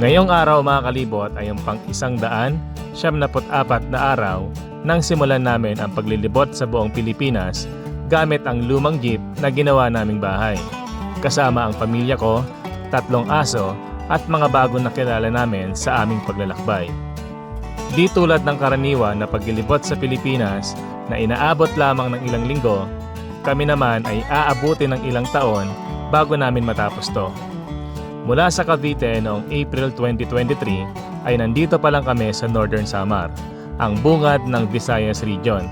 Ngayong araw mga kalibot ay ang pang-174 na araw nang simulan namin ang paglilibot sa buong Pilipinas gamit ang lumang jeep na ginawa naming bahay. Kasama ang pamilya ko, 3 aso at mga bagong nakilala namin sa aming paglalakbay. Di tulad ng karaniwan na paglilibot sa Pilipinas na inaabot lamang ng ilang linggo, kami naman ay aabutin ng ilang taon bago namin matapos to. Mula sa Cavite noong April 2023 ay nandito pa lang kami sa Northern Samar, ang bungad ng Visayas Region.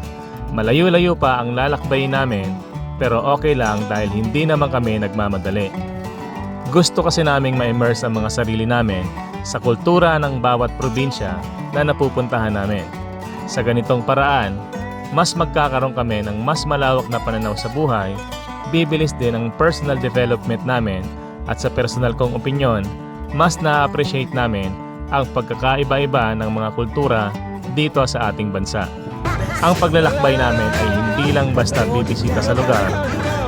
Malayo-layo pa ang lalakbayin namin pero okay lang dahil hindi naman kami nagmamadali. Gusto kasi naming ma-immerse ang mga sarili namin sa kultura ng bawat probinsya na napupuntahan namin. Sa ganitong paraan, mas magkakaroon kami ng mas malawak na pananaw sa buhay, bibilis din ang personal development namin at sa personal kong opinyon, mas na-appreciate namin ang pagkakaiba-iba ng mga kultura dito sa ating bansa. Ang paglalakbay namin ay hindi lang basta bibisita sa lugar,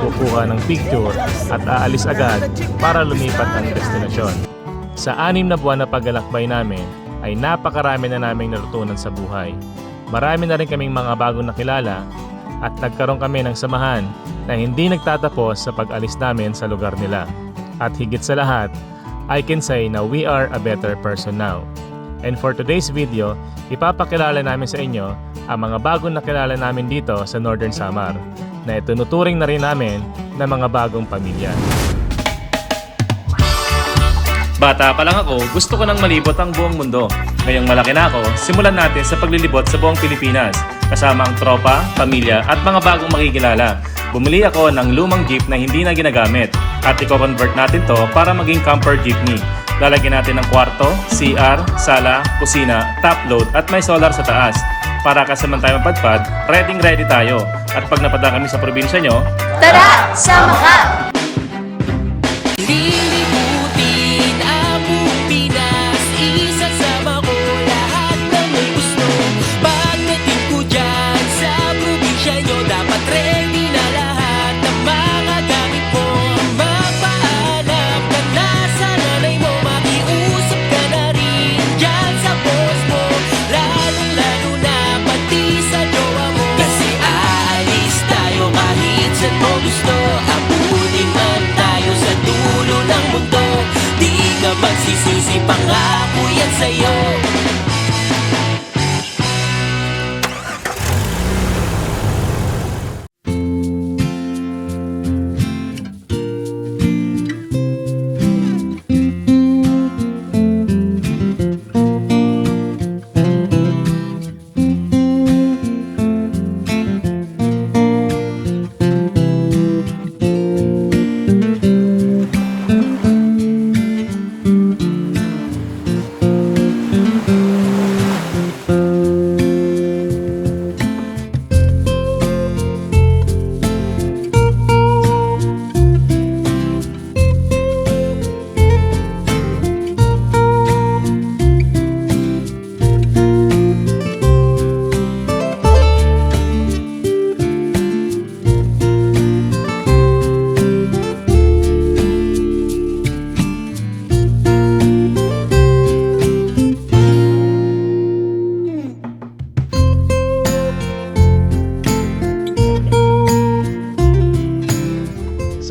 kukuha ng picture at aalis agad para lumipat ang destinasyon. Sa 6 na buwan na paglalakbay namin ay napakarami na naming natutunan sa buhay. Marami na rin kaming mga bagong nakilala at nagkaroon kami ng samahan na hindi nagtatapos sa pag-alis namin sa lugar nila. At higit sa lahat, I can say na we are a better person now. And for today's video, ipapakilala namin sa inyo ang mga bagong nakilala namin dito sa Northern Samar na itunuturing na rin namin na mga bagong pamilya. Bata pa lang ako, gusto ko nang malibot ang buong mundo. Ngayong malaki na ako, simulan natin sa paglilibot sa buong Pilipinas kasama ang tropa, pamilya at mga bagong makikilala. Bumili ako ng lumang jeep na hindi na ginagamit at i-convert natin to para maging camper jeepney. Lalagyan natin ng kwarto, CR, sala, kusina, top load at may solar sa taas. Para kasaman tayo mapadpad, ready tayo. At pag napadaan kami sa probinsya nyo, tara, sama ka! Lilibutin ang buong Pinas, isasama ko lahat ng may gusto. Pagdating ko dyan sa probinsya nyo, dapat ready na lahat ng mga gamit mo. Magpaalam ka na sa nanay mo, makiusap ka na rin dyan sa boss mo, lalong-lalo na pati sa jowa mo. Kasi aalis tayo kahit saan mo gusto, abutin man tayo sa dulo ng mundo. Di ka magsisisi, pangako yan sa'yo.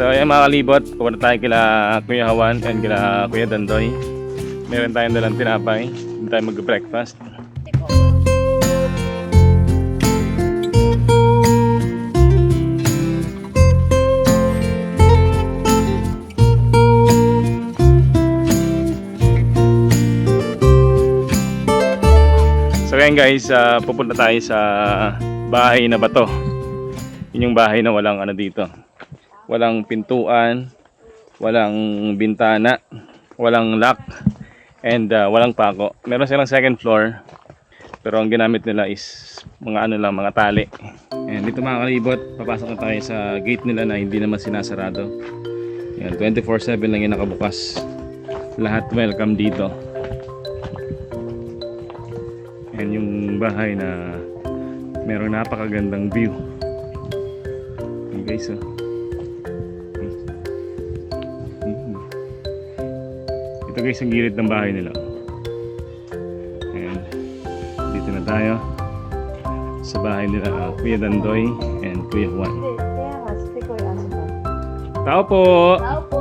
So ayan mga kalibot, pupunta tayo kila Kuya Hawan and kila Kuya Dandoy. Meron tayong dalang tinapay, hindi tayo mag-breakfast. So ayan guys, pupunta tayo sa bahay na bato. Yun yung bahay na walang ano dito. Walang pintuan, walang bintana, walang lock, and walang pako. Meron silang second floor, pero ang ginamit nila is mga ano lang, mga tali. And dito mga kalibot, papasok na tayo sa gate nila na hindi naman sinasarado. Yan, 24/7 lang yung nakabukas. Lahat welcome dito. And yung bahay na meron napakagandang view. Yan guys, oh. Ito Ito guys, ang gilid ng bahay nila. And dito na tayo sa bahay nila Kuya Dandoy and Kuya Juan. Tao po! Tao po.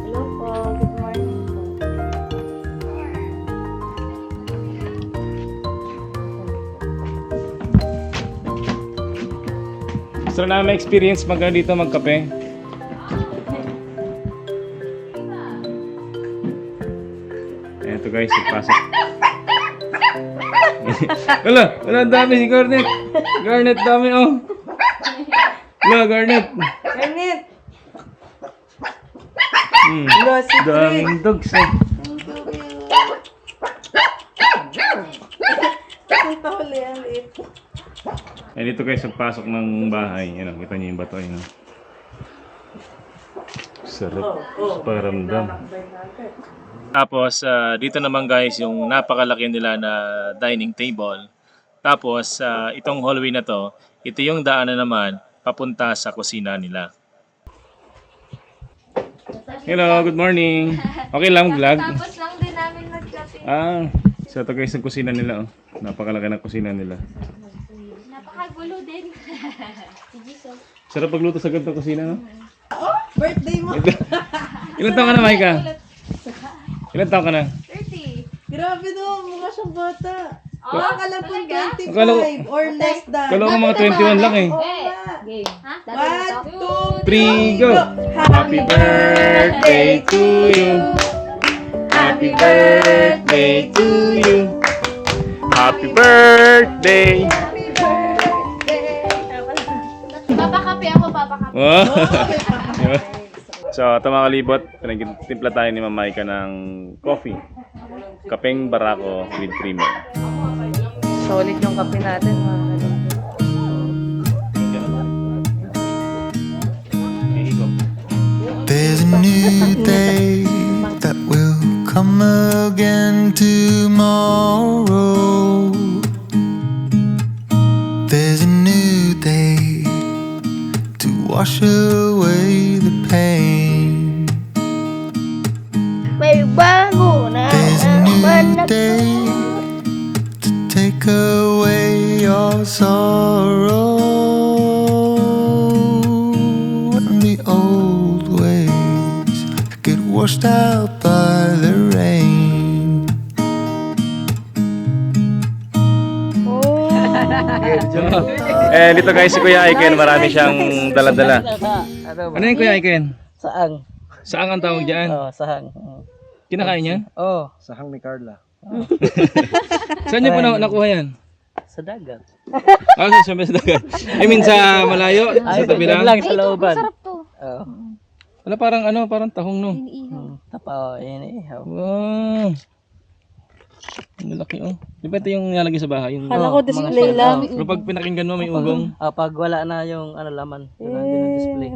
Hello po. Good morning po. Gusto na namin experience dito magkape. Eto guys, ipasok. Wala, ang dami si Garnet. Garnet, dami oh. Wala, Garnet. Garnet! Wala, daming dogs eh. Ang tahuli ang liit. Eh, dito guys, pagpasok ng bahay. Yan, kita niyo yung bato. Yan. Sarap sa pakiramdam. Tapos, dito naman guys, yung napakalaki nila na dining table. Tapos, itong hallway na to, ito yung daanan naman papunta sa kusina nila. Hello, good morning. Okay lang, vlog? Tapos lang din namin nagkape. So ito guys, ang kusina nila. Oh. Napakalaki ng kusina nila. Napakagulo din. Sarap pagluto sa ganitong kusina, no? Birthday mo! Ilan taon ka na, Maika? Ilan taon ka na? 30. Grabe no, mukha siyang bata. Baka ka lang po 25 Akala or less than. Kala ko mga 21 lang eh. Oo nga. Game. Ha? 1, 2, 3, go! Happy birthday to you. Happy birthday to you. Happy birthday. Papakape ako, papakape. Wow. So, ito mga kalibot, pinagtimpla tayo ni Mama Maika ng coffee. Kapeng barako with creamer. Solid yung kape natin mga There's a new day that will come again tomorrow. There's a new day to wash away the pain. May bago na There's a new day to take away your sorrow and the old ways get washed out by the rain. Dito guys si Kuya Aiken, marami siyang dala-dala. Ano yung Kuya Aiken? Saang. Saan ang tawag dyan? Oh, sahang. Kinakain niya? Oh, Sahang ni Carla. Saan niyo po nakuha yan? sa dagat. Sa dagat. I mean sa malayo? Sa tabi lang? lang sa looban. Sarap to. Oh. Wala parang tahong no. Tapa, yun eh. Wow. Ang laki oh. Di ba ito yung nilalagay sa bahay? Yung... Kala ko display lang. Pero pag pinakinggan mo may ugong. Pag wala na yung laman, yun ang display.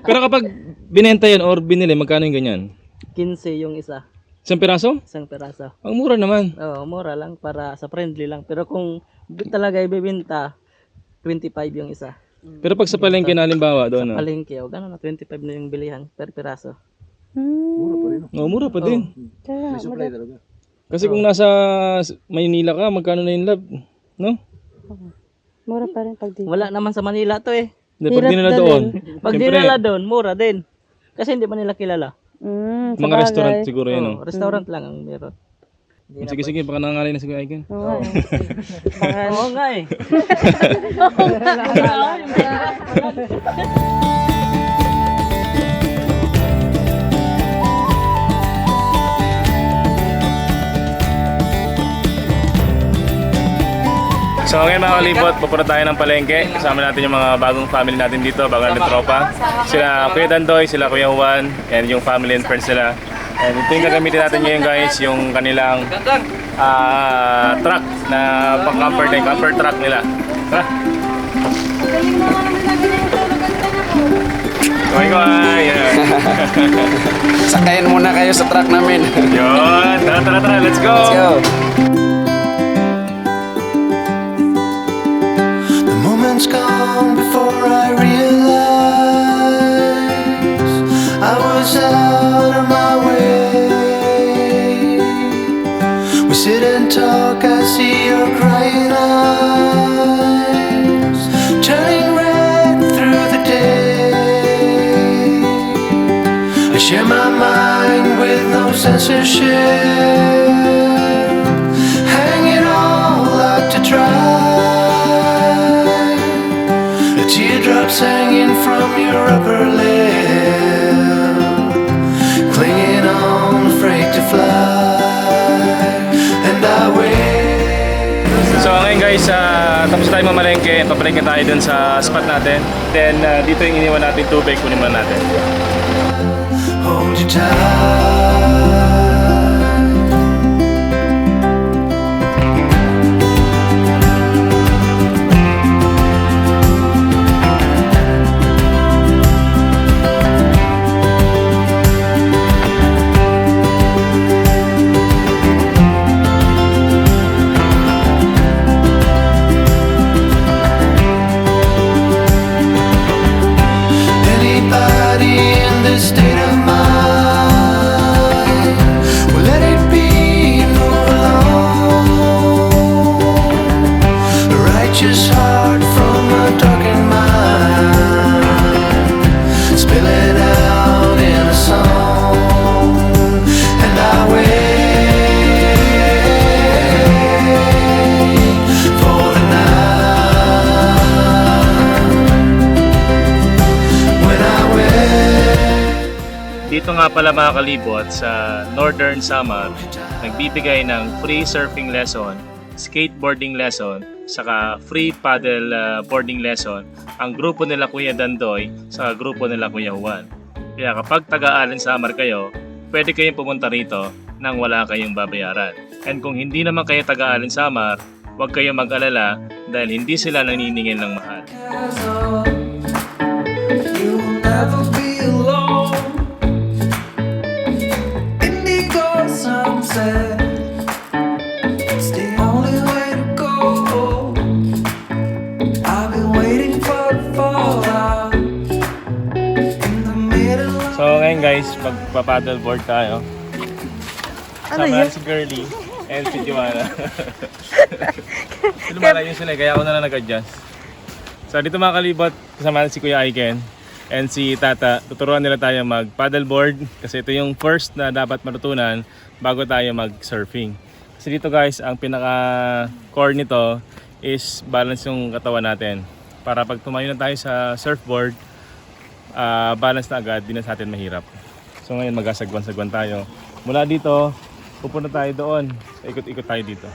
Pero kapag binenta yan or binili, magkano yung ganyan? 15 yung isa, Isang piraso? isang peraso. Ang mura naman. Oo, mura lang para sa friendly lang. Pero kung talaga ibebenta, 25 yung isa. Pero pag sa palengke na halimbawa doon no? Palengke, o gano'n na 25 na yung bilihan per piraso. Oh, mura pa din. Kasi kung nasa Maynila ka, magkano na yung lab? No? Mura pa rin pag di. Wala naman sa Manila to eh. Hindi, pag dinala doon. Pag siyempre, dinala doon, mura din. Kasi hindi pa nila kilala. mga restaurant siguro yan. Oo, restaurant lang ang meron. Sige, baka nangangalay na si Kuya Aiken. Oo nga eh. So ngayon mga kalibot, pupunta tayo ng palengke. Kasama natin yung mga bagong family natin dito, bagong natin tropa. Sila Kuya Dandoy, sila Kuya Juan, and yung family and friends nila. And ito yung gagamitin natin ngayon guys, yung kanilang truck na pang-camper din, camper truck nila. Tara! Kuya, yan. Sakayin muna kayo sa truck namin. Yun, tara, let's go! Let's go. The moment's gone before I realize can see your crying eyes turning red through the day. I share my mind with no censorship, hang it all out to dry. The teardrops hanging from your upper lip, clinging on, afraid to fly. And I wait. So ngayon guys, tapos tayo mamalengke, papalengke tayo dun sa spot natin. Then dito yung iniwan natin tubig, kunin muna natin. Hold you tight. Anybody in this state of mind, well, let it be, move along. A righteous heart from a darkened mind, spill it out in a song. And I wait for the night. Dito nga pala mga kalibot sa Northern Samar, nagbibigay ng free surfing lesson, skateboarding lesson, saka free paddle boarding lesson ang grupo nila Kuya Dandoy sa grupo nila Kuya Juan. Kaya kapag taga-Allen Samar kayo, pwede kayong pumunta rito nang wala kayong babayaran. And kung hindi naman kayo taga-Allen Samar, huwag kayong mag-alala dahil hindi sila naniningil ng mahal. You will never be alone. Indigo sunset, it's the only way to go. I've been waiting for the fallout in the middle of So ngayon guys, magpa-paddleboard tayo. Ano Sama yun? si Girlie and si Joanna. Lumalayo sila kaya ako na lang nag-adjust. So dito mga kalibot, kasama si Kuya Aiken and si Tata. Tuturuan nila tayo mag-paddleboard kasi ito yung first na dapat matutunan bago tayo mag-surfing. Kasi dito guys, ang pinaka-core nito is balance yung katawan natin. Para pag tumayo na tayo sa surfboard, balance na agad, di na sa atin mahirap. So ngayon magasagwan-sagwan tayo. Mula dito, pupunta tayo doon. Ikot-ikot tayo dito.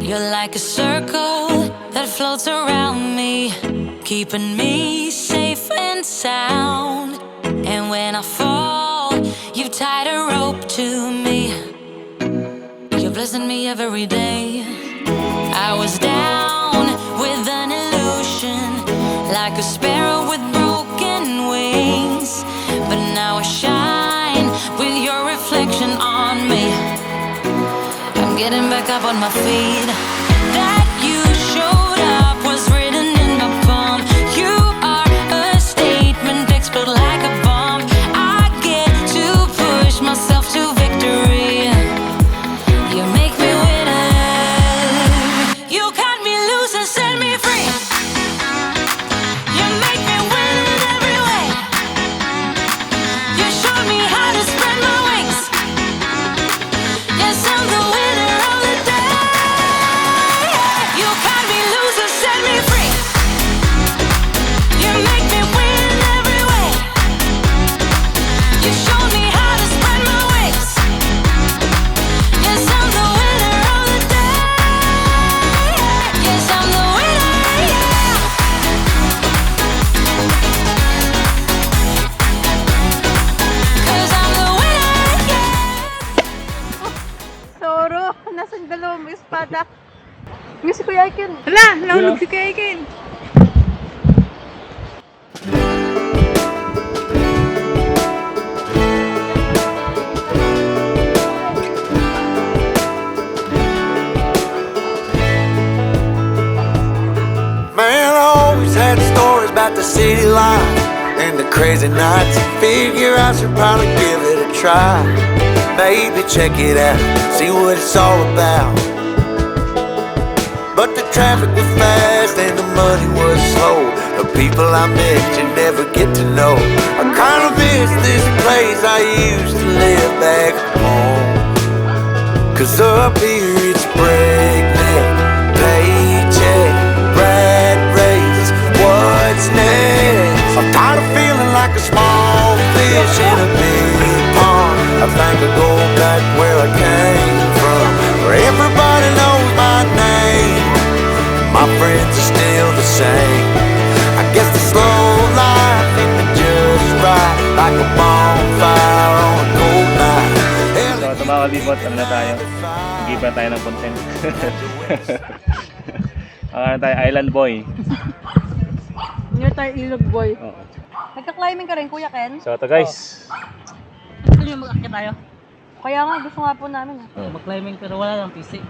You're like a circle that floats around me, keeping me safe and sound. And when I fall, you've tied a rope to me. You're blessing me every day. I was down with an illusion, like a sparrow with broken wings. But now I shine with your reflection on me. Getting back up on my feet. That you showed up was written in my palm. You are a statement explode like a bomb. I get to push myself to victory. You make me winner. You cut me loose and set me free. You make me win in every way. You showed me how to spread my wings. Yes, I'm the winner. Toro, nasaan dalawang espada? Yung si Kuya Aiken. Hala, nahulog si Kuya Aiken. Man, I always had stories about the city life and the crazy nights. Figure I should probably give it a try. Maybe check it out, see what it's all about. traffic was fast and the money was slow. The people I met you never get to know. I kinda miss this place I used to live back home. Cause up here it's breakneck, paycheck, rat race, what's next? I'm tired of feeling like a small fish in a big pond. I think I'll go back where I came from, where everybody knows my name. My friends are still the same. I guess the slow life hit me just right, like a bonfire on a cold night. So ito mga kalibot, ano na tayo? Mag-iba tayo ng content. Ano tayo, Island Boy. Near tayo Ilog Boy. Oo. Nagka-climbing ka rin, Kuya Ken? So ito guys. Gusto niyo mag-akit tayo? Kaya nga, gusto nga po namin. Mag-climbing pero wala lang PC.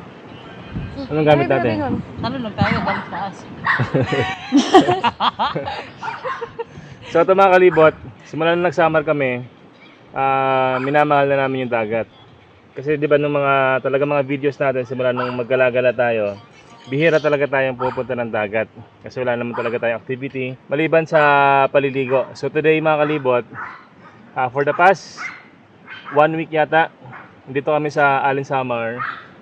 Anong gamit natin? Talon lang tayo, galing taas. So ito mga kalibot, simula nung nag-summer kami, minamahal na namin yung dagat. Kasi di ba nung mga videos natin, simula nung maggala-gala tayo, bihira talaga tayong pupunta ng dagat. Kasi wala naman talaga tayong activity, maliban sa paliligo. So today mga kalibot, for the past 1 week yata, dito kami sa Allen Summer.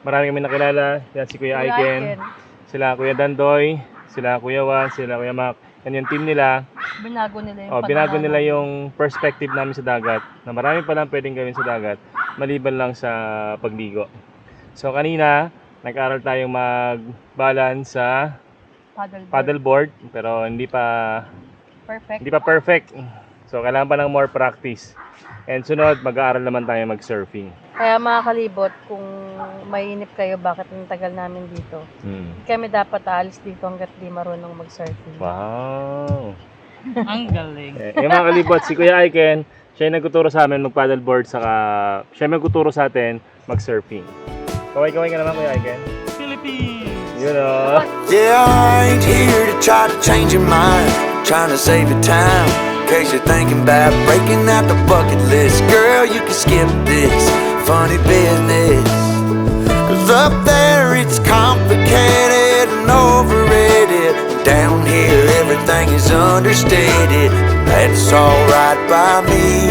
Marami kami nakilala. Yan si Kuya Aiken, sila Kuya Dandoy, sila Kuya Juan, sila Kuya Mac. Yan yung team nila. Binago nila yung Binago nila yung perspective namin sa dagat. Na marami pa lang pwedeng gawin sa dagat, maliban lang sa pagligo. So kanina, nag-aral tayong mag-balance sa paddleboard. Pero hindi pa perfect. So kailangan pa ng more practice. And sunod, mag-aaral naman tayo mag-surfing. Kaya mga kalibot, kung mainip kayo bakit ang tagal namin dito, kami dapat aalis dito hanggat di marunong mag-surfing. Wow! Ang galing. Yung mga kalibot, si Kuya Aiken, siya yung nagtuturo sa amin mag-paddleboard, saka siya yung nagtuturo sa atin mag-surfing. Kaway-kaway ka naman, Kuya Aiken. Philippines! You know. Yeah, I ain't here to try to change your mind, trying to save your time. In case you're thinking about breaking out the bucket list, girl, you can skip this funny business. Cause up there it's complicated and overrated. Down here everything is understated. That's alright by me.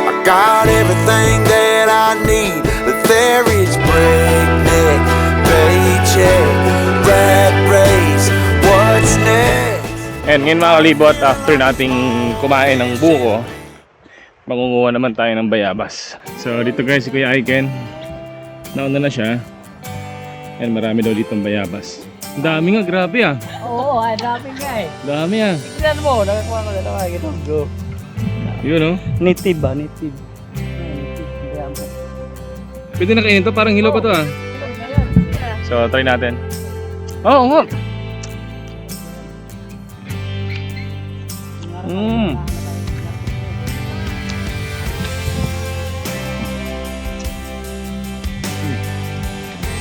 I got everything that I need, but there is breakneck, paycheck, rat race, what's next? And ngayon mga kalibot, after nating kumain ng buko, mangunguha naman tayo ng bayabas. So dito guys si Kuya Aiken, nauna na siya. And marami daw dito ng bayabas. Ang dami nga, grabe ah. Oo, ay dami nga eh. Dami ah. Tignan mo, nakakuha ko na naman. Go. Yun oh. Native ba? Native. Native. Pwede na kainin to, parang hilaw pa to ah. So try natin. Oo nga.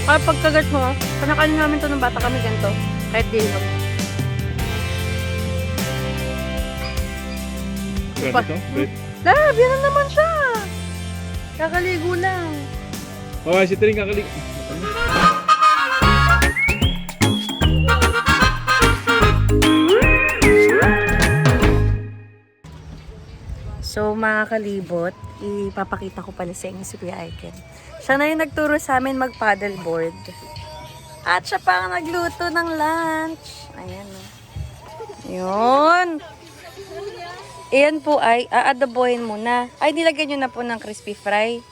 Ay, pagkagat mo, panakain namin to ng bata kami ganito. Kahit di hinog. Yan na naman siya. Kakaligo lang. Oh, si Tring kakaligo. So mga kalibot, ipapakita ko pala sa inyo si Kuya Aiken. Siya na yung nagturo sa amin mag-paddleboard. At siya pa ang nagluto ng lunch. Ayan o. Yun. Iyan po ay aadabohin muna. Ay, nilagyan nyo na po ng crispy fry.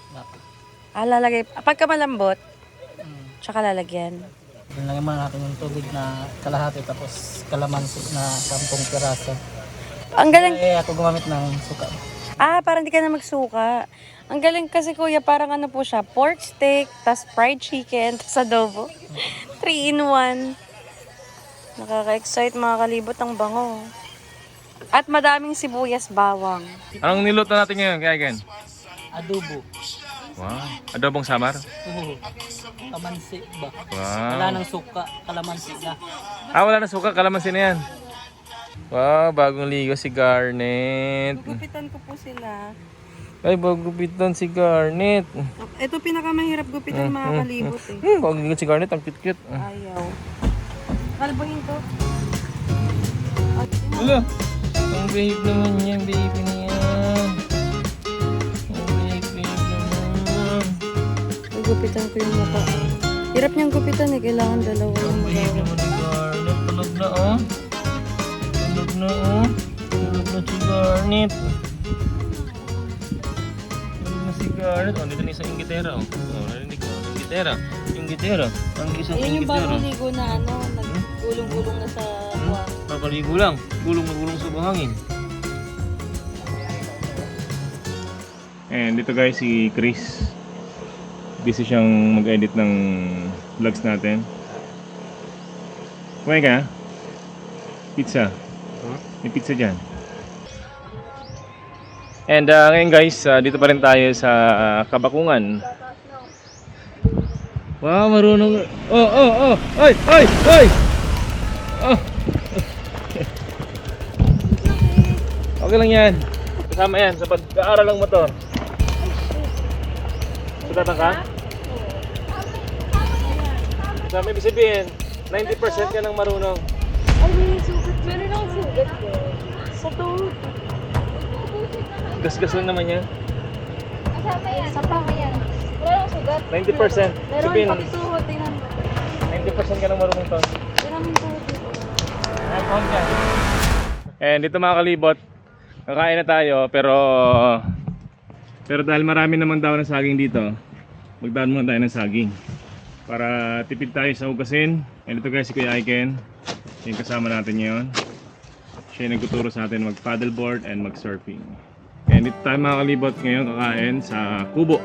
Lalagay. Pagka malambot, tsaka lalagyan. Lagyan muna natin yung tubig na kalahati tapos kalamansi na 10 piraso. Ang galing. Ako gumamit ng suka. Parang hindi ka na magsuka. Ang galing kasi kuya, parang ano po siya, pork steak, tas fried chicken, tas adobo. 3 in 1. Nakaka-excite mga kalibot, ang bango. At madaming sibuyas bawang. Anong niluto natin ngayon, Kuya Aiken? Adobo. Wow. Adobong samar? Oo. Kalamansi ba? Wow. Wala nang suka, kalamansi na. Wala na suka, kalamansi na yan. Wow, bagong ligo si Garnet. Gupitan ko po sila. Ay, bagong gupitan si Garnet. Ito pinakamahirap gupitan mga kalibot eh. Bagong ligo si Garnet, ang cute-cute. Ayaw. Kalbuhin to. Wala. Ang babe naman yan, baby na yan. Ang babe naman. Gupitan ko yung mukha. Hirap niyang gupitan eh. Kailangan dalawa Ang yung babe naman ni Garnet. Tulog na oh. Tulog na oh. Tulog na si Garnet. Tulog na si Garnet. Oh, dito na isang inggitera oh. Oh, narinig ko. Inggitera. Inggitera. Ang isang Ayun yung inggitera. bagong ligo na ano, nagulong-gulong na sa buwan. Papaligo lang. Gulong na gulong sa buhangin. And dito guys si Chris. Busy siyang mag-edit ng vlogs natin. Kumain ka? Pizza. May pizza dyan. And ngayon guys, dito pa rin tayo sa Kabakungan. Wow, marunong. Oh. Ay! Oh. Okay lang yan. Kasama yan sa pag-aaral ng motor. Sugatang ka? Kasama ibig sabihin, 90% ka nang marunong. Ay, may sugat. Meron akong sugat ko. Sa tuhod. Gas-gas lang naman yan. Sa paa yan. Wala akong sugat. 90%. Meron Sabihin, pati tuhod. Tingnan mo. 90% ka nang marunong to. Tingnan mo yung tuhod dito. And dito mga kalibot, kakain na tayo pero dahil marami naman daw na saging dito, magdaan muna tayo ng saging para tipid tayo sa hugasin. And ito guys si Kuya Aiken, yung kasama natin ngayon. Siya yung nagtuturo sa atin mag paddleboard and mag surfing. And dito tayo mga kalibot ngayon kakain sa Kubo.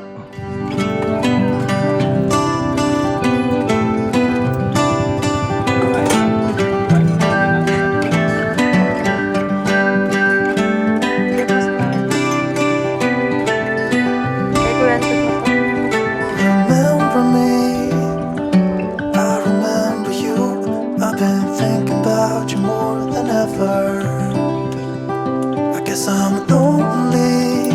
Remember me, I remember you. I've been thinking about you more than ever. I guess I'm lonely,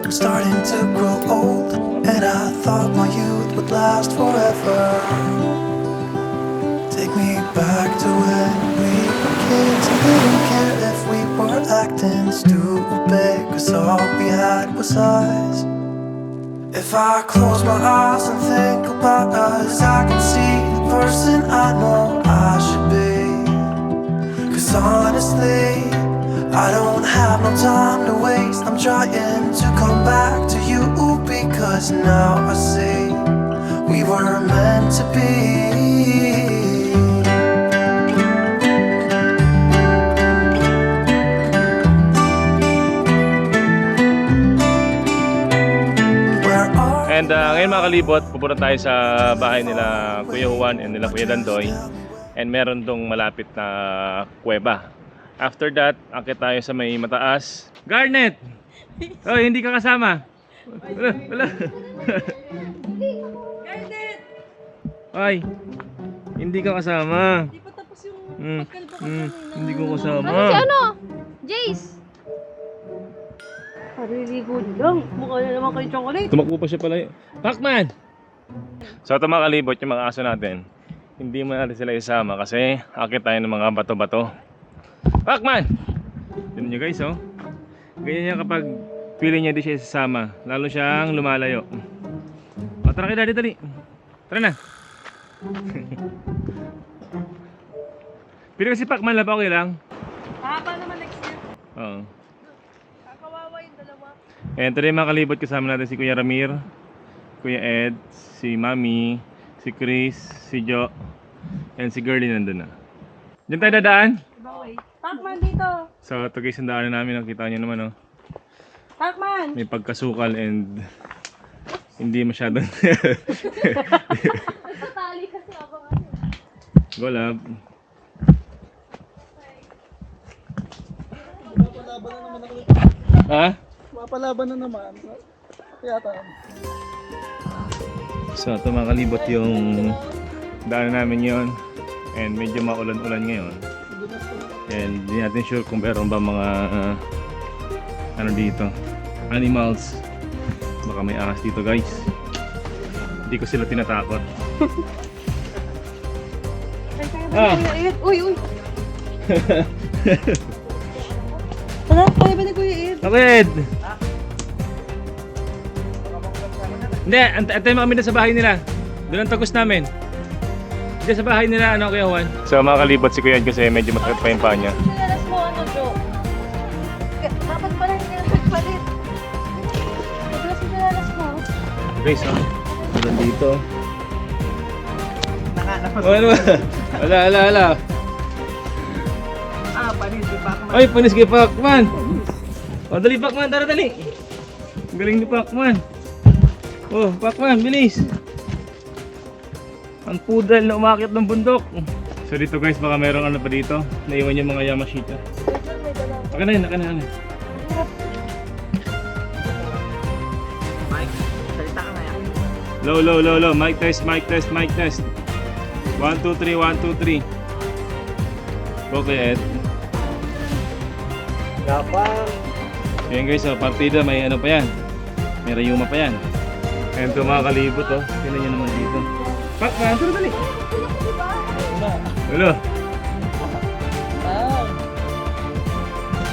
I'm starting to grow old, and I thought my youth would last forever. Take me back to when we were kids and didn't care if we were acting stupid, 'cause all we had was us. If I close my eyes and think about us, I can see the person I know I should be. 'Cause honestly, I don't have no time to waste. I'm trying to come back to you, because now I see we were meant to be. And ngayon mga kalibot, pupunta tayo sa bahay nila Kuya Juan and nila Kuya Dandoy. And meron dong malapit na kuweba. After that, akit tayo sa may mataas. Garnet! Oh, hindi ka kasama. Wala. Garnet! Ay, hindi ka kasama. Di pa tapos yung pagkalbo ko kanina. Hindi ko kasama. Ano? Jace! Pariligo lang. Mukha na naman kayo chocolate. Tumakbo pa siya pala. Pacman! So ito mga kalibot, yung mga aso natin, hindi mo natin sila isama kasi akit tayo ng mga bato-bato. Pacman! Tignan nyo guys oh. Ganyan yan kapag pili niya di siya isasama, lalo siyang lumalayo. O tara kayo dali. Tara na. Pili kasi Pacman lang, okay lang. Haba naman next year. Oo. Kakawawa yung dalawa. And today mga kalibot, kasama natin si Kuya Ramir, Kuya Ed, si Mami, si Chris, si Jo, and si Girlie nandun na. Diyan tayo dadaan? Baway. Pacman dito. So ito guys, ang daanan namin, nakita nyo naman oh. Pacman! May pagkasukal and hindi masyadong Tatali kasi ako. Go lab. Ha? Mapalaban na naman. Yata. So ito mga kalibot yung daanan namin yon. And medyo maulan-ulan ngayon. And hindi natin sure kung meron ba mga ano dito, animals. Baka may ahas dito guys. Hindi ko sila tinatakot. Try tayo Ah. Kuya Ed. Uy, uy. Tara, kaya ba ni Kuya Ed? Bakit? Hindi, antay mo kami na sa bahay nila. Doon ang tagos namin. Diyan sa bahay nila, ano, Kuya Juan? So, makalibot si Kuya Ed kasi medyo masakit pa yung paa niya. Sinalas mo, ano, Jo? Dapat pala hindi na nagpalit. Nagulas yung sinalas mo. Grace, oh. Doon dito. Ano ba? Ala. Panis, di Pacman. Ay, panis kay Pacman. O, dali Pacman, tara dali. Ang galing ni Pacman. Oh, Pacman, bilis. Ang pudal na umakyat ng bundok. So dito guys, baka merong ano pa dito. Naiwan yung mga Yamashita. Naka na yun. Mike, salita ka na yan. Low. Mic test. 1, 2, 3, 1, 2, 3. Okay, Ed. Gapang. Yan guys, oh, partida may ano pa yan. May rayuma pa yan. Ayan ito mga kalibot, oh. Tingnan nyo naman dito. Pacman, tara dali. Hello.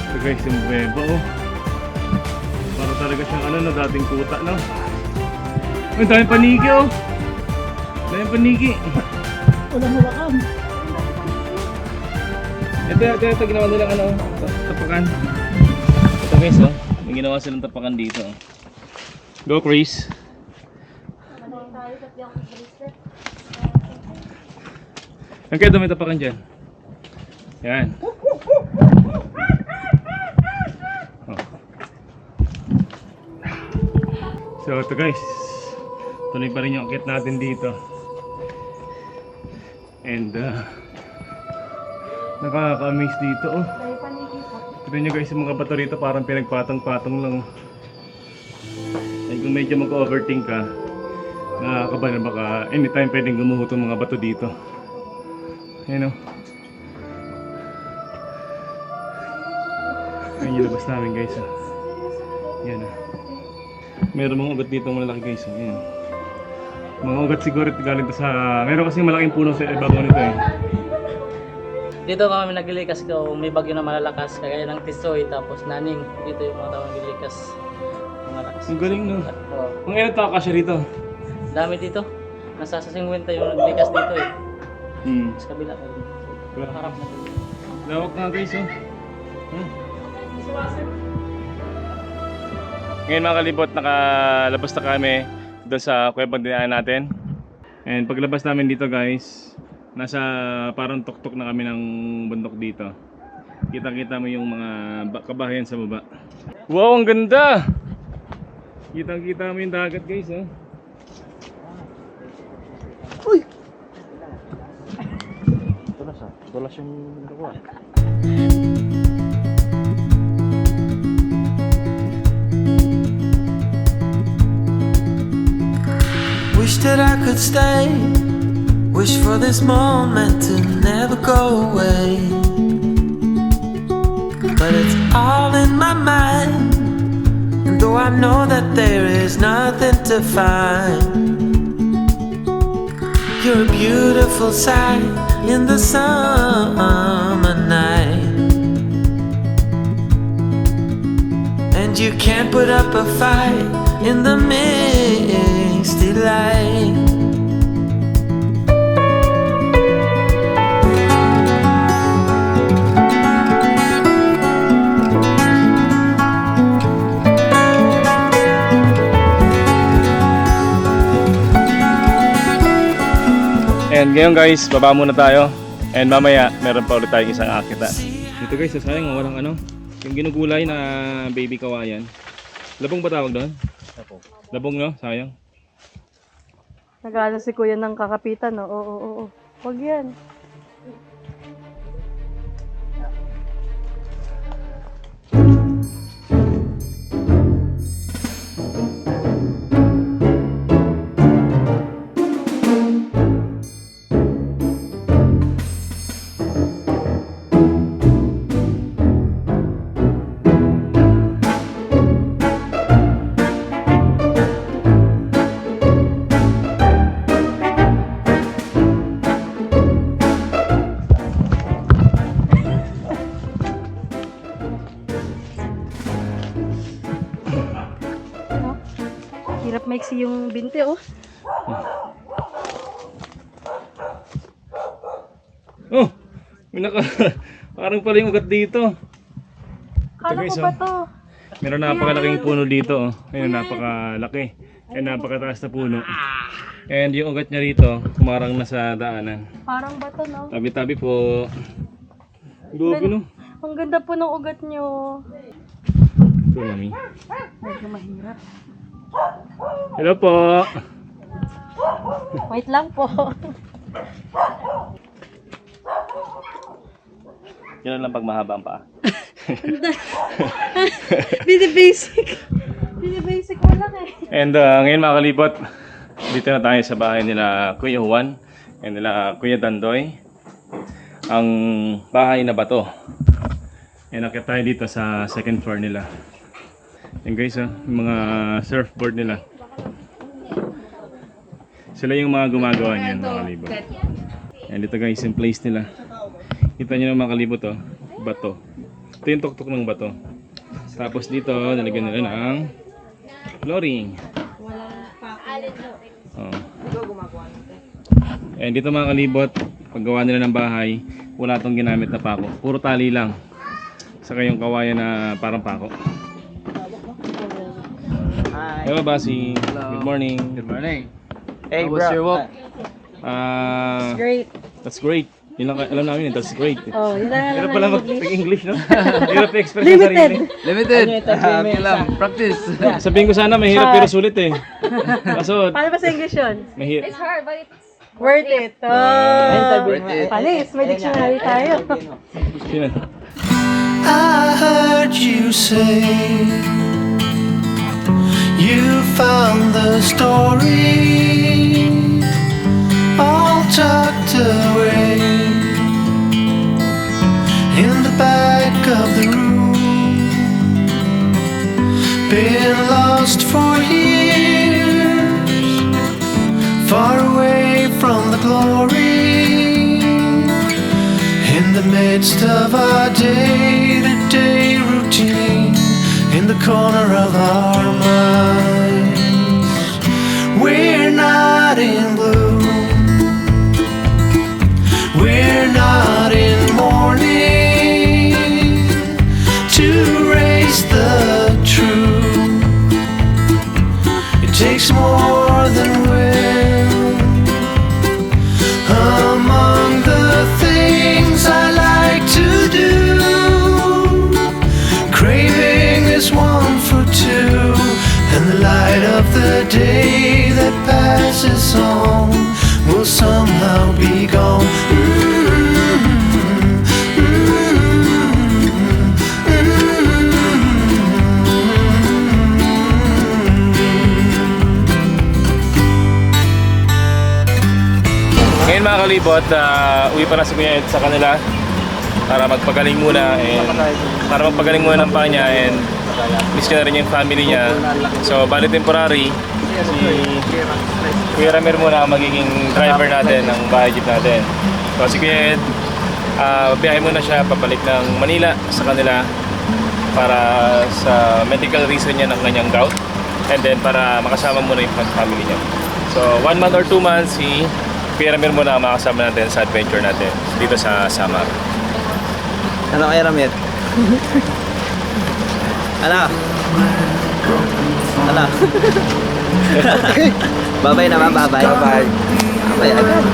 Ito guys, yung beba, oh. Para talaga siyang ano, no, dating kuta, no? Ay, daming paniki, oh. Daming paniki. Walang hawakan. Ito ginawa nilang ano, tapakan. Ito guys, oh. May ginawa silang tapakan dito, oh. Go, Chris. Ang kaya may tapakan dyan. Yan. Oh. So ito guys, tuloy pa rin yung akit natin dito. And nakaka-amaze dito, oh. Tignan nyo guys, yung mga bato rito parang pinagpatong-patong lang, oh. Ay kung medyo mag-overthink ka, nakakaba na baka anytime pwedeng gumuho itong mga bato dito. Ayan, oh. Ayan yung labas namin guys, oh. Yan, oh. Meron mga ugat dito malaki guys, oh. Ayan. Mga ugat siguro galing to sa... Meron kasi malaking puno sa ibabaw nito, eh. Dito kami naglilikas ko, may bagyo na malalakas, kagaya ng Tisoy, tapos Naning. Dito yung mga tao naglilikas. Malakas. Ang galing, no? Oo. Kung ilan tao kasya rito? Dami dito. Nasa 50 yung naglikas dito eh. Sa kabila. Harap na dito. Lawak nga guys, oh. Ngayon mga kalibot, nakalabas na kami doon sa kuwebang dinaan natin. And paglabas namin dito guys, nasa parang tuktok na kami ng bundok dito. Kitang-kita mo yung mga kabahayan sa baba. Wow, ang ganda! Kitang-kita mo yung dagat guys, oh. Uy! Tulas yung gawa. Wish that I could stay. Wish for this moment to never go away. But it's all in my mind. And though I know that there is nothing to find, you're a beautiful sight in the summer night. And you can't put up a fight in the misty light. And ngayon guys, baba muna tayo. And mamaya, meron pa ulit tayong isang akita. Dito guys, sayang, walang ano. Yung ginugulay na baby kawayan. Labong ba tawag doon? Labong, no? Sayang. Nag-aala si kuya ng kakapitan, no? Oo. Huwag yan. maiksi yung binte, oh. Oh! May parang pala yung ugat dito. Kala guys, ko ba oh. to? Meron napakalaking puno dito. Oh. Ayun, napakalaki. And napakataas na puno. And yung ugat niya rito, kumarang na sa daanan. Parang bato, no? Tabi-tabi po. Grabe no? Ang ganda po ng ugat nyo. Ito, mami. Medyo mahirap. Hello po. Wait lang po. Yan lang pag mahaba ang paa. Bini-basic. Bini-basic mo lang eh. And ngayon mga kalibot, dito na tayo sa bahay nila Kuya Juan and nila Kuya Dandoy. Ang bahay na bato. And nakita tayo dito sa second floor nila. And guys, yung mga surfboard nila. Sila yung mga gumagawa niyan mga kalibot. And dito guys, yung place nila. Kita nyo mga kalibot, oh, bato. Ito yung tuktok ng bato. Tapos dito, nalagyan nila ng flooring. Oh. And dito mga kalibot, paggawa nila ng bahay, wala itong ginamit na pako. Puro tali lang. Saka yung kawayan na parang pako. Hello Basi. Good morning. Good morning. Hey, How was your walk? Great. That's great. Yun lang alam namin, that's great. Oh, yun na Hirap lang pala ang English. mag-English, no? Hirap i-express sa sarili. Limited. Okay lang. Practice. Sabihin ko sana mahirap pero sulit eh. Kaso, Paano ba sa English yun? mahirap. It's hard, but it's Worth it. Worth it. Panis, may dictionary tayo. Sino? I heard you say you found the story all tucked away in the back of the room. Been lost for years, far away from the glory, in the midst of our day-to-day routine, in the corner of our minds. We're not in blue, we're not in mourning to erase the truth. It takes more than will. Among the things I like to do, craving is one for two, and the light of the day that passes on will somehow be gone. Ngayon mga kalibot, uwi pa na si Kuya Ed sa kanila para magpagaling muna ng paa niya and miss niya na rin yung family niya. So bali temporary, si Kuya Ramir muna ang magiging driver natin ng bahay jeep natin. So si Kuya Ed, biyahe muna siya papalik ng Manila sa kanila para sa medical reason niya ng kanyang gout and then para makasama muna yung family niya. So 1 month or 2 months si Kuya Ramir muna ang makasama natin sa adventure natin dito sa Samar. Ano kay Ramir? Ano? Ano? Babay naman, babay. Babay. Babay agad.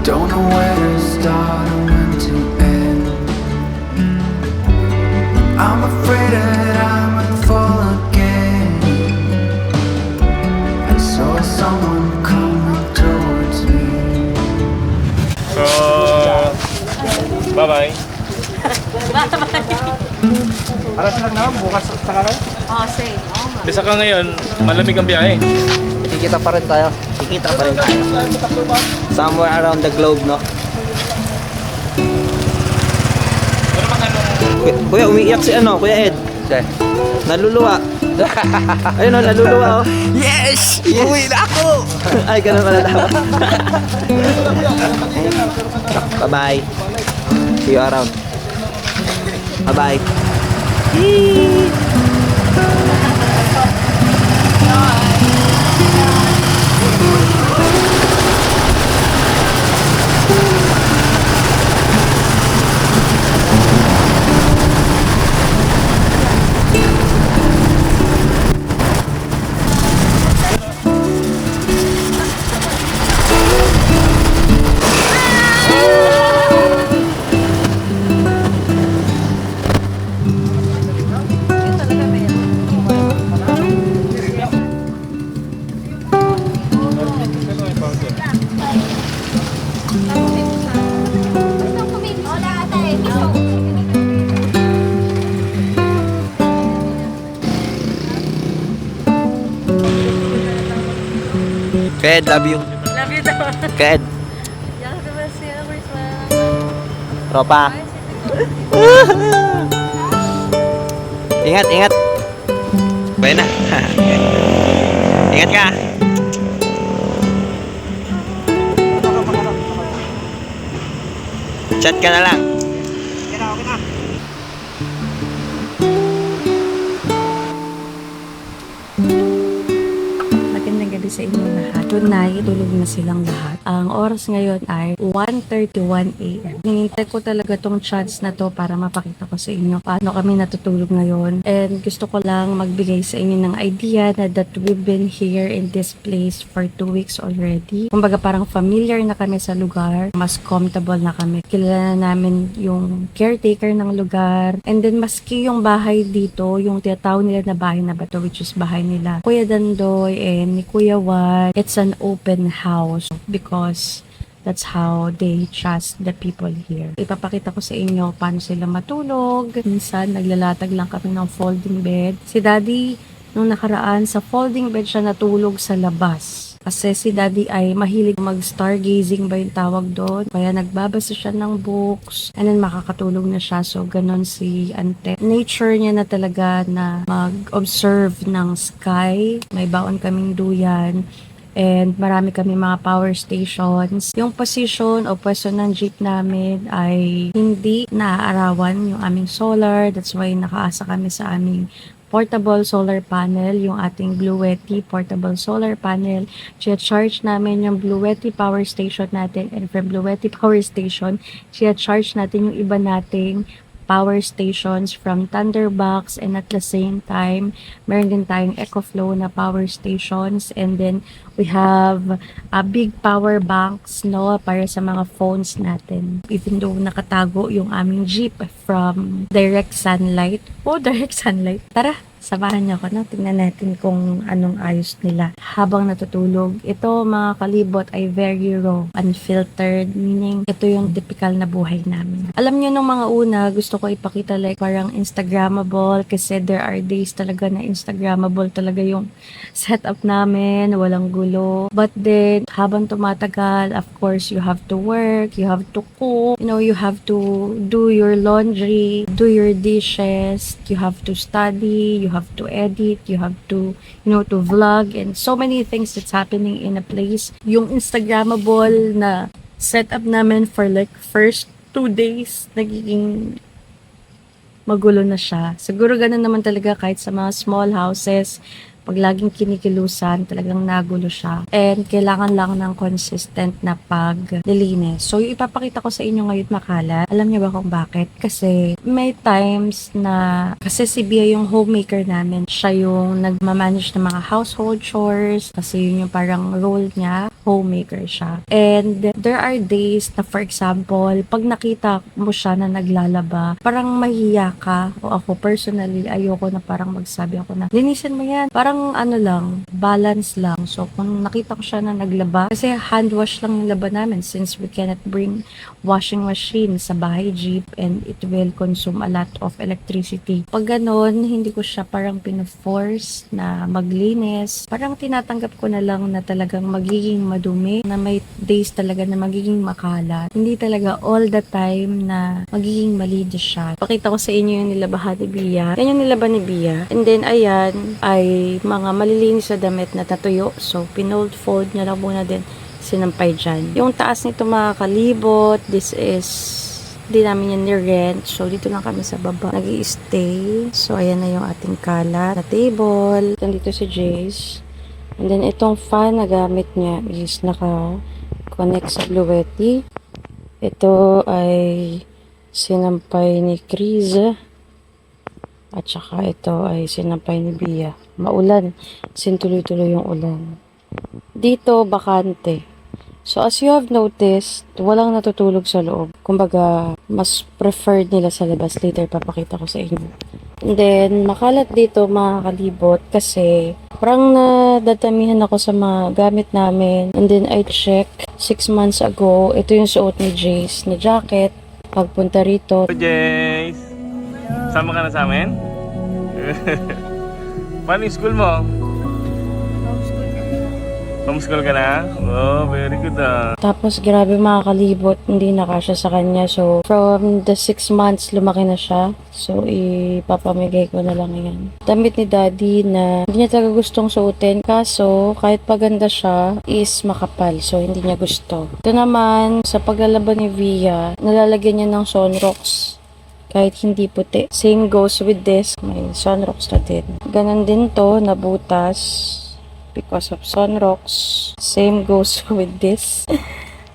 Don't know where to start or when to end. I'm afraid that I might fall again. I saw someone coming towards me. So, bye-bye. Aras lang naman. Bukas sa kanan. Oh, same. Bisa ka ngayon, malamig ang biyahe. Kikita pa rin tayo. Kikita pa rin tayo. Somewhere around the globe, no? Kuya, umiiyak si Kuya Ed. Naluluwa. Ayun naluluwa Yes! Uwi na ako! Ay, ganun pala dapat. Bye-bye. See you around. Bye-bye. Ked, love you. Love you daw. Ked, Yan ka ba siya? Where's my... tropa. Ingat, ingat. Bye na. Ingat ka. Chat ka na lang. Magandang gabi sa inyo lahat. Tonight, tulog na silang lahat. Ang oras ngayon ay 1:31 a.m. Hinintay ko talaga tong chance na to para mapakita ko sa inyo paano kami natutulog ngayon. And gusto ko lang magbigay sa inyo ng idea na that we've been here in this place for 2 weeks already. Kumbaga parang familiar na kami sa lugar. Mas comfortable na kami. Kilala na namin yung caretaker ng lugar. And then maski yung bahay dito, yung tinatawag nila na bahay na bato, which is bahay nila Kuya Dandoy and ni Kuya Juan, it's an open house because that's how they trust the people here. Ipapakita ko sa inyo paano sila matulog. Minsan, naglalatag lang kami ng folding bed. Si Daddy, nung nakaraan, sa folding bed siya natulog sa labas. Kasi si Daddy ay mahilig mag-stargazing ba yung tawag doon. Kaya nagbabasa siya ng books and then makakatulog na siya. So, ganon si Ante. Nature niya na talaga na mag-observe ng sky. May baon kaming duyan. And marami kami mga power stations. Yung position o pwesto ng jeep namin ay hindi naaarawan yung aming solar. That's why nakaasa kami sa aming portable solar panel, yung ating Bluetti portable solar panel. Charge namin yung Bluetti power station natin, and from Bluetti power station, charge natin yung iba nating power stations from Thunderbox, and at the same time, meron din tayong EcoFlow na power stations, and then we have a big power banks, no, para sa mga phones natin. Even though nakatago yung aming jeep from direct sunlight. Direct sunlight. Tara, samahan niyo ako na. Tingnan natin kung anong ayos nila habang natutulog. Ito, mga kalibot, ay very raw, unfiltered, meaning ito yung typical na buhay namin. Alam niyo, nung mga una, gusto ko ipakita like parang Instagrammable, kasi there are days talaga na Instagrammable talaga yung setup namin, walang gulo. But then, habang tumatagal, of course, you have to work, you have to cook, you have to do your laundry, do your dishes, you have to study, you have to edit, you have to, to vlog, and so many things that's happening in a place. Yung Instagrammable na setup namin for like first 2 days, nagiging magulo na siya. Siguro ganun naman talaga kahit sa mga small houses, pag laging kinikilusan, talagang nagulo siya. And kailangan lang ng consistent na paglilinis. So, yung ipapakita ko sa inyo ngayon makalat, alam niyo ba kung bakit? Kasi may times na, kasi si Bia yung homemaker namin, siya yung nagmamanage ng mga household chores, kasi yun yung parang role niya, homemaker siya. And there are days na, for example, pag nakita mo siya na naglalaba, parang mahiya ka, o ako personally, ayoko na parang magsabi ako na, linisin mo yan, parang lang, balance lang. So, kung nakita ko siya na naglaba, kasi hand wash lang yung laba namin since we cannot bring washing machine sa bahay jeep and it will consume a lot of electricity. Pag ganon, hindi ko siya parang pinaforce na maglinis. Parang tinatanggap ko na lang na talagang magiging madumi, na may days talaga na magiging makalat. Hindi talaga all the time na magiging malinis siya. Pakita ko sa inyo yung nilabahan ni Bia. Yan yung nilaban ni Bia. And then, ayan, ay mga malilinis na damit na tatuyo. So, pinold fold niya lang muna din, sinampay dyan. Yung taas nito mga kalibot, this is di namin yan ni-rent. So, dito lang kami sa baba nag-i-stay. So, ayan na yung ating kalat na table. Nandito si Jace. And then, itong fan na gamit niya is naka-connect sa Bluetti. Ito ay sinampay ni Chris. At saka ito ay sinampay ni Bia. Maulan. Sintuloy-tuloy yung ulan. Dito, bakante. So, as you have noticed, walang natutulog sa loob. Kumbaga, mas preferred nila sa labas. Later, papakita ko sa inyo. And then, makalat dito mga kalibot kasi parang nadadamihan ako sa mga gamit namin. And then, I check 6 months ago, ito yung suot ni Jace na jacket. Pagpunta rito. Jace! Sama ka na sa amin? Paano yung school mo? Homeschool ka na? Oh, very good ah. Tapos, grabe mga kalibot, hindi na kasya sa kanya. So, from the 6 months, lumaki na siya. So, ipapamigay ko na lang yan. Damit ni Daddy na hindi niya talaga gustong suotin. Kaso, kahit paganda siya, is makapal. So, hindi niya gusto. Ito naman, sa paglalaban ni Via, nalalagyan niya ng sunrocks. Kahit hindi puti. Same goes with this. May sunrocks na din. Ganon din to, nabutas. Because of sunrocks. Same goes with this.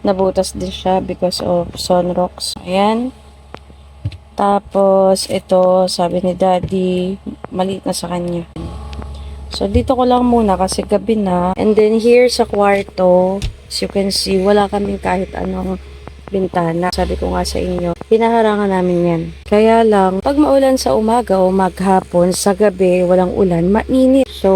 Nabutas din siya because of sunrocks. Ayan. Tapos, ito, sabi ni Daddy, maliit na sa kanya. So, dito ko lang muna kasi gabi na. And then, here sa kwarto, as you can see, wala kaming kahit anong bintana. Sabi ko nga sa inyo, hinaharangan namin yan. Kaya lang, pag maulan sa umaga o maghapon, sa gabi, walang ulan, mainit. So,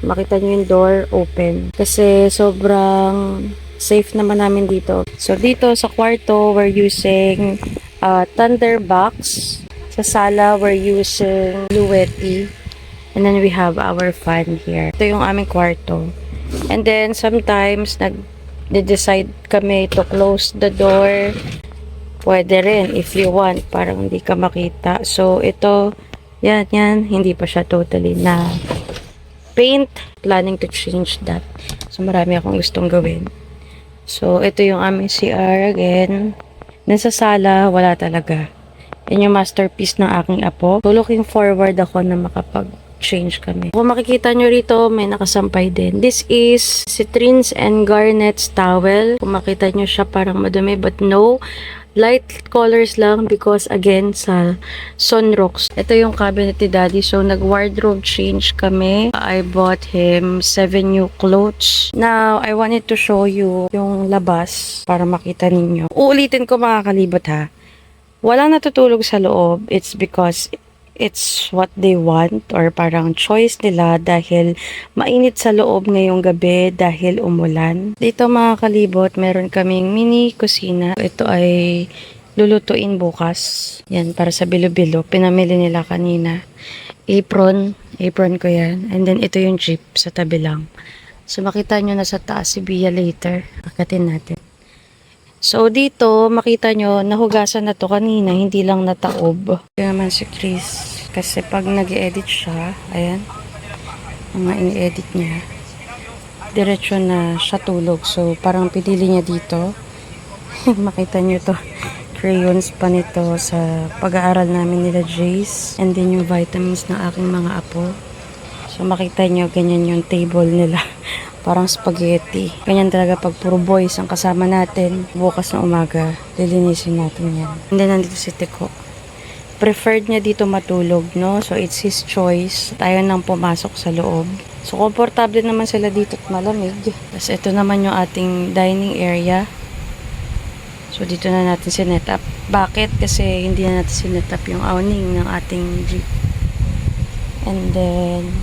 makita nyo yung door open. Kasi sobrang safe naman namin dito. So, dito sa kwarto, we're using Thunderbox. Sa sala, we're using Bluetti. And then we have our fan here. Ito yung aming kwarto. And then, sometimes, decide kami to close the door. Pwede rin if you want, parang hindi ka makita. So, ito, yan, hindi pa siya totally na paint. Planning to change that. So, marami akong gustong gawin. So, ito yung aming CR again. Nasa sala, wala talaga. Yan yung masterpiece ng aking apo. So, looking forward ako na makapag-change kami. Kung makikita nyo rito, may nakasampay din. This is Citrines and Garnet's towel. Kung makita nyo siya, parang madumi. But no, light colors lang because again, sa sunrocks. Ito yung cabinet ni Daddy. So, nag-wardrobe change kami. I bought him 7 new clothes. Now, I wanted to show you yung labas para makita ninyo. Uulitin ko mga kalibot ha. Walang natutulog sa loob. It's because it's what they want or parang choice nila dahil mainit sa loob ngayong gabi dahil umulan. Dito mga kalibot, meron kaming mini kusina. Ito ay lulutuin bukas. Yan, para sa bilo-bilo. Pinamili nila kanina. Apron ko yan. And then ito yung jeep sa tabi lang. So makita nyo na sa taas si Bia later. Akatin natin. So, dito, makita nyo, nahugasan na to kanina, hindi lang nataob. Kaya naman si Chris, kasi pag nag-edit siya, ayan, mga ini-edit niya, diretso na siya tulog. So, parang pinili niya dito. Makita nyo to, crayons pa nito sa pag-aaral namin nila Jace. And then yung vitamins ng aking mga apo. So, makita nyo, ganyan yung table nila. Parang spaghetti. Ganyan talaga pag puro boys ang kasama natin. Bukas na umaga, lilinisin natin yan. And then, nandito si Teko. Preferred niya dito matulog, no? So, it's his choice. Tayo nang pumasok sa loob. So, komportable naman sila dito at malamig. Tapos, ito naman yung ating dining area. So, dito na natin sinet up. Bakit? Kasi hindi na natin sinet up yung awning ng ating jeep. And then,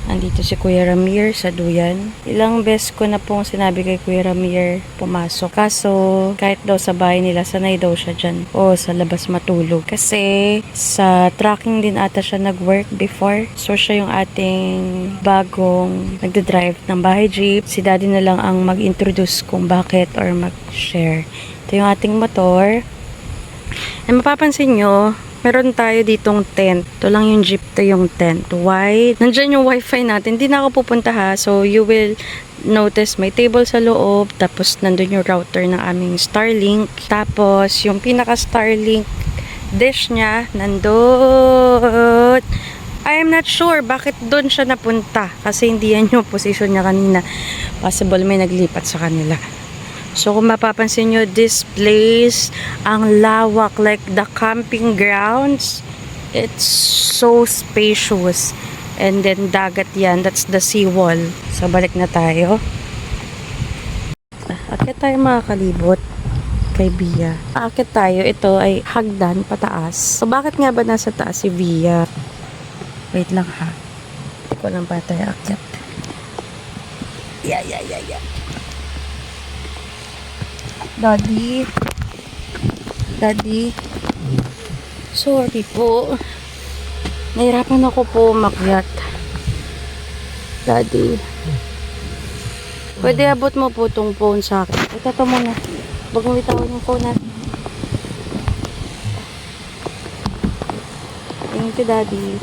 Andito si Kuya Ramir sa duyan. Ilang beses ko na pong sinabi kay Kuya Ramir pumasok. Kaso, kahit daw sa bahay nila, sanay daw siya dyan. O sa labas matulog. Kasi, sa tracking din ata siya nag-work before. So, siya yung ating bagong nagdadrive ng bahay jeep. Si daddy na lang ang mag-introduce kung bakit or mag-share. Ito yung ating motor. And mapapansin nyo, meron tayo ditong tent. Ito lang yung jeep, to yung tent. Why? Nandyan yung wifi natin. Hindi na ako pupunta ha. So, you will notice may table sa loob. Tapos, nandun yung router ng aming Starlink. Tapos, yung pinaka-Starlink dish niya, nandun. I am not sure bakit doon siya napunta. Kasi hindi yan yung position niya kanina. Possible may naglipat sa kanila. So, kung mapapansin nyo, this place, ang lawak, like the camping grounds, it's so spacious. And then, dagat yan. That's the seawall. So, balik na tayo. Akit tayo mga kalibot kay Bia. Akit tayo. Ito ay hagdan pataas. So, bakit nga ba nasa taas si Bia? Wait lang ha. Hindi ko lang pa tayo akit. Yeah. Daddy. Sorry po. Nahirapan ako po umakyat. Daddy. Pwede abot mo po itong phone sa akin. Ito muna. Huwag mo bitawan yung phone natin. Thank you, Daddy.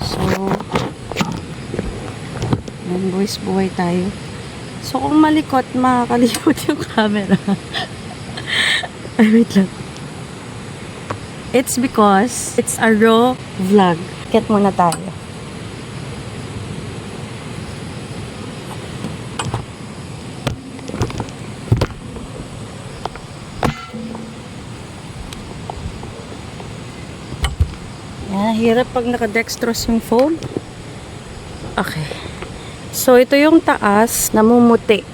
So, boys, buhay tayo. So, kung malikot, makakalipot yung camera. Ay, wait lang. It's because it's a raw vlog. Get muna tayo. Yan, hirap pag nakadextrose yung phone. Okay. So, ito yung taas, namumuti.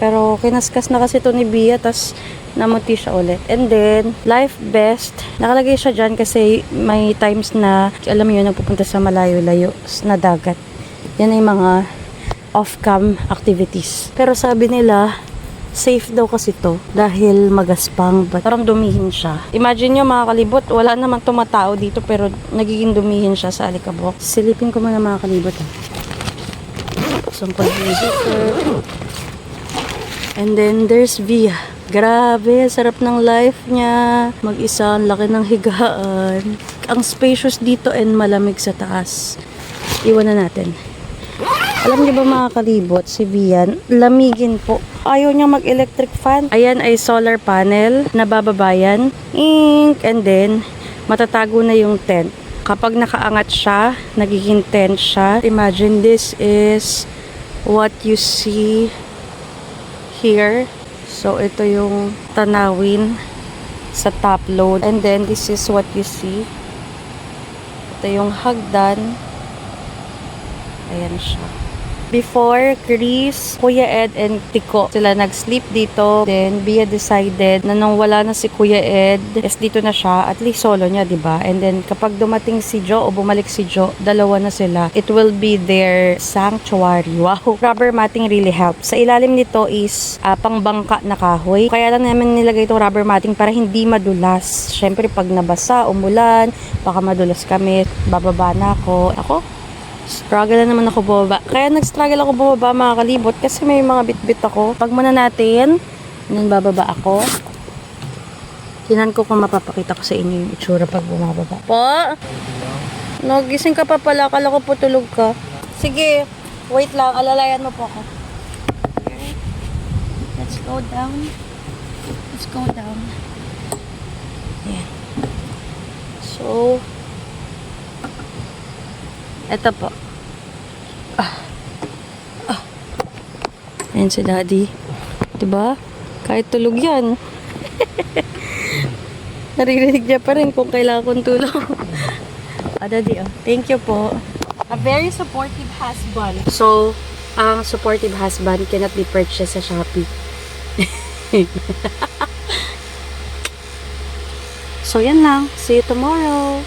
Pero, kinaskas na kasi ito ni Bia, tas namuti siya ulit. And then, life best, nakalagay siya dyan kasi may times na, alam mo yun, nagpupunta sa malayo-layo na dagat. Yan ay mga off-cam activities. Pero sabi nila, safe daw kasi to dahil magaspang, but parang dumihin siya. Imagine nyo mga kalibot, wala naman tumatao dito pero nagiging dumihin siya sa alikabok. Silipin ko muna mga kalibot. Sampal and then there's Via. Grabe, sarap ng life niya. Mag-isa, ang laki ng higaan. Ang spacious dito and malamig sa taas. Iwan na natin. Alam niyo ba mga kalibot, si Vian, lamigin po. Ayaw niya mag-electric fan. Ayan ay solar panel na bababayan. Ink! And then, matatago na yung tent. Kapag nakaangat siya, nagiging tent siya. Imagine this is what you see here. So, ito yung tanawin sa top load. And then, this is what you see. Ito yung hagdan. Ayan siya. Before, Chris, Kuya Ed, and Tico, sila nag-sleep dito. Then, Bia decided na nung wala na si Kuya Ed, is dito na siya, at least solo niya, diba? And then, kapag dumating si Jo o bumalik si Jo, dalawa na sila. It will be their sanctuary. Wow! Rubber matting really helps. Sa ilalim nito is pangbangka na kahoy. Kaya lang namin nilagay itong rubber matting para hindi madulas. Syempre, pag nabasa, umulan, baka madulas kami. Bababa na ako. Struggle na naman ako bumaba. Kaya nag-struggle ako bumaba mga kalibot kasi may mga bit-bit ako. Pag muna natin, then bababa ako. Tinan ko kung mapapakita ko sa inyo yung itsura pag bumababa. Po? Nagising ka pa pala. Akala ko po tulog ka. Sige, wait lang. Alalayan mo po ako. Okay. Let's go down. Let's go down. Ayan. So, eto po. Ayan si Daddy. Diba? Kahit tulog yan. Naririnig niya pa rin kung kailangan kong tulong. Daddy, thank you po. A very supportive husband. So, ang supportive husband cannot be purchased sa Shopee. So, yan lang. See you tomorrow.